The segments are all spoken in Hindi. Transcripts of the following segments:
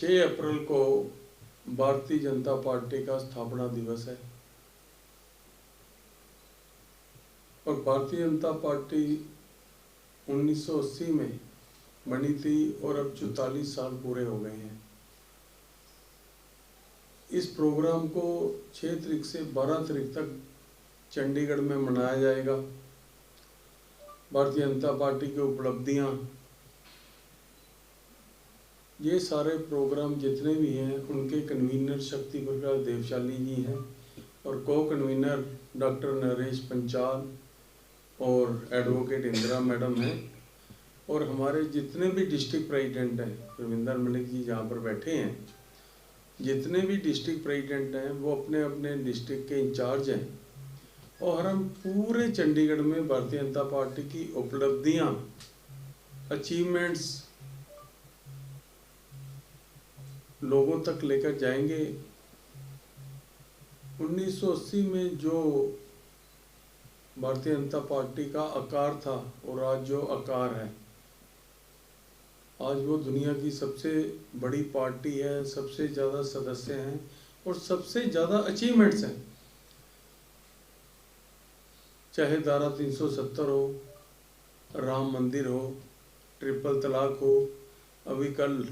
6 अप्रैल को भारतीय जनता पार्टी का स्थापना दिवस है और भारतीय जनता पार्टी 1980 में बनी थी और अब 44 साल पूरे हो गए हैं। इस प्रोग्राम को 6 तारीख से 12 तारीख तक चंडीगढ़ में मनाया जाएगा। भारतीय जनता पार्टी की उपलब्धियां, ये सारे प्रोग्राम जितने भी हैं उनके कन्वीनर शक्ति प्रकाश देवशाली जी हैं और को कन्वीनर डॉक्टर नरेश पंचाल और एडवोकेट इंदिरा मैडम हैं और हमारे जितने भी डिस्ट्रिक्ट प्रेसिडेंट हैं, रविंदर मलिक जी जहाँ पर बैठे हैं, जितने भी डिस्ट्रिक्ट प्रेसिडेंट हैं वो अपने अपने डिस्ट्रिक्ट के इंचार्ज हैं और हम पूरे चंडीगढ़ में भारतीय जनता पार्टी की उपलब्धियां, अचीवमेंट्स लोगों तक लेकर जाएंगे। 1980 में जो भारतीय जनता पार्टी का आकार था और आज जो आकार है, आज वो दुनिया की सबसे बड़ी पार्टी है, सबसे ज़्यादा सदस्य हैं और सबसे ज़्यादा अचीवमेंट्स हैं। चाहे धारा 370 हो, राम मंदिर हो, ट्रिपल तलाक हो, अभी कल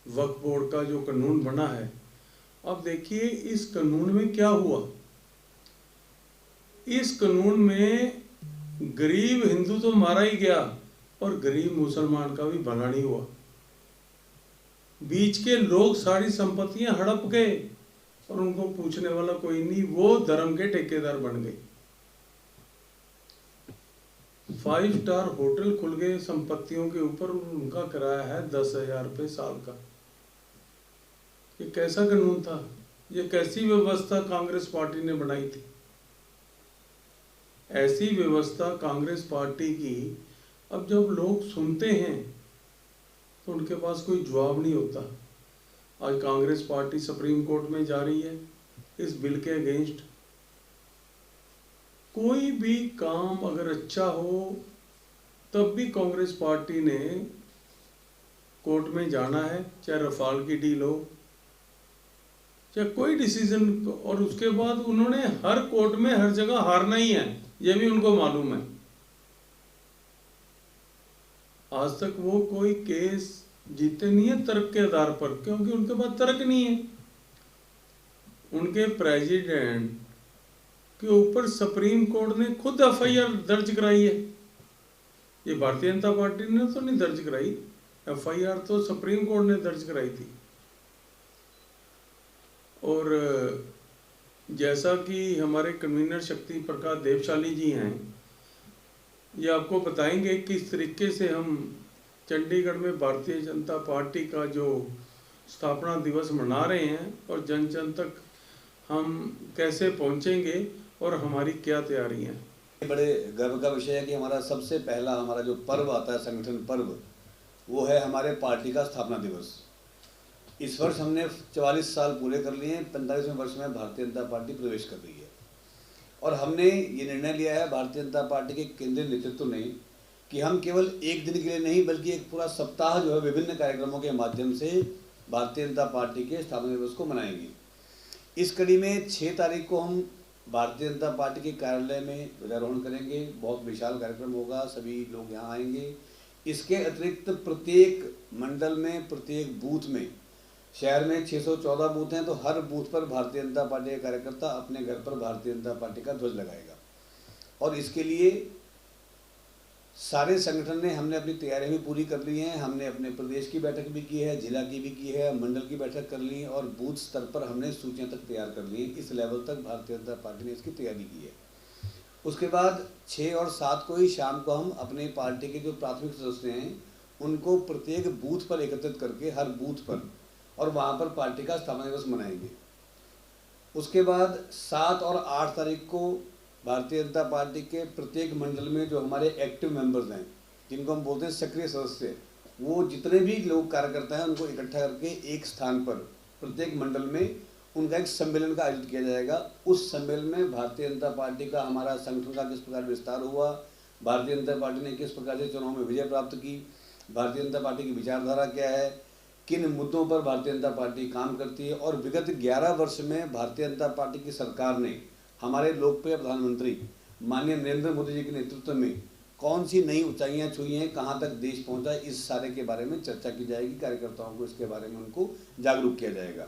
वक्फ बोर्ड का जो कानून बना है, अब देखिए इस कानून में क्या हुआ। इस कानून में गरीब हिंदू तो मारा ही गया और गरीब मुसलमान का भी भला नहीं हुआ। बीच के लोग सारी संपत्तियां हड़प गए और उनको पूछने वाला कोई नहीं, वो धर्म के ठेकेदार बन गए। 5 स्टार होटल खुल गए संपत्तियों के ऊपर, उनका किराया है 10,000 रुपये साल का। ये कैसा कानून था? ये कैसी व्यवस्था कांग्रेस पार्टी ने बनाई थी? ऐसी व्यवस्था कांग्रेस पार्टी की अब जब लोग सुनते हैं तो उनके पास कोई जवाब नहीं होता। आज कांग्रेस पार्टी सुप्रीम कोर्ट में जा रही है इस बिल के अगेंस्ट। कोई भी काम अगर अच्छा हो तब भी कांग्रेस पार्टी ने कोर्ट में जाना है, चाहे रफाल की डील हो, चाहे कोई डिसीजन, और उसके बाद उन्होंने हर कोर्ट में हर जगह हारना ही है, ये भी उनको मालूम है। आज तक वो कोई केस जीते नहीं है तर्क के आधार पर, क्योंकि उनके पास तर्क नहीं है। उनके प्रेसिडेंट के ऊपर सुप्रीम कोर्ट ने खुद एफआईआर दर्ज कराई है। ये भारतीय जनता पार्टी ने तो नहीं दर्ज कराई, एफआईआर तो सुप्रीम कोर्ट ने दर्ज कराई थी। और जैसा कि हमारे कन्वीनर शक्ति प्रकाश देवशाली जी हैं, ये आपको बताएंगे किस तरीके से हम चंडीगढ़ में भारतीय जनता पार्टी का जो स्थापना दिवस मना रहे हैं और जन जन तक हम कैसे पहुंचेंगे और हमारी क्या तैयारी है। बड़े गर्व का विषय है कि हमारा सबसे पहला हमारा जो पर्व आता है, संगठन पर्व, वो है हमारे पार्टी का स्थापना दिवस। इस वर्ष हमने 44 साल पूरे कर लिए हैं, 45वें वर्ष में भारतीय जनता पार्टी प्रवेश कर रही है और हमने ये निर्णय लिया है भारतीय जनता पार्टी के केंद्रीय नेतृत्व ने कि हम केवल एक दिन के लिए नहीं बल्कि एक पूरा सप्ताह जो है विभिन्न कार्यक्रमों के माध्यम से भारतीय जनता पार्टी के स्थापना दिवस को मनाएंगे। इस कड़ी में 6 तारीख को हम भारतीय जनता पार्टी के कार्यालय में ध्वजारोहण करेंगे। बहुत विशाल कार्यक्रम होगा, सभी लोग यहाँ आएंगे। इसके अतिरिक्त प्रत्येक मंडल में, प्रत्येक बूथ में, शहर में 614 बूथ हैं, तो हर बूथ पर भारतीय जनता पार्टी के कार्यकर्ता अपने घर पर भारतीय जनता पार्टी का ध्वज लगाएगा। और इसके लिए सारे संगठन ने, हमने अपनी तैयारियां भी पूरी कर ली हैं। हमने अपने प्रदेश की बैठक भी की है, जिला की भी की है, मंडल की बैठक कर ली है और बूथ स्तर पर हमने सूचियां तक तैयार कर ली हैं। इस लेवल तक भारतीय जनता पार्टी ने इसकी तैयारी की है। उसके बाद 6 और 7 को ही शाम को हम अपने पार्टी के जो प्राथमिक सदस्य हैं उनको प्रत्येक बूथ पर एकत्रित करके, हर बूथ पर, और वहाँ पर पार्टी का स्थापना दिवस मनाएंगे। उसके बाद 7 और 8 तारीख को भारतीय जनता पार्टी के प्रत्येक मंडल में जो हमारे एक्टिव मेंबर्स हैं, जिनको हम बोलते हैं सक्रिय सदस्य, वो जितने भी लोग कार्यकर्ता हैं उनको इकट्ठा करके एक स्थान पर प्रत्येक मंडल में उनका एक सम्मेलन का आयोजित किया जाएगा। उस सम्मेलन में भारतीय जनता पार्टी का, हमारा संगठन का किस प्रकार विस्तार हुआ, भारतीय जनता पार्टी ने किस प्रकार से चुनाव में विजय प्राप्त की, भारतीय जनता पार्टी की विचारधारा क्या है, किन मुद्दों पर भारतीय जनता पार्टी काम करती है और विगत 11 वर्ष में भारतीय जनता पार्टी की सरकार ने हमारे लोकप्रिय प्रधानमंत्री माननीय नरेंद्र मोदी जी के नेतृत्व में कौन सी नई ऊंचाइयां छुई हैं, कहां तक देश पहुंचा, इस सारे के बारे में चर्चा की जाएगी। कार्यकर्ताओं को इसके बारे में उनको जागरूक किया जाएगा।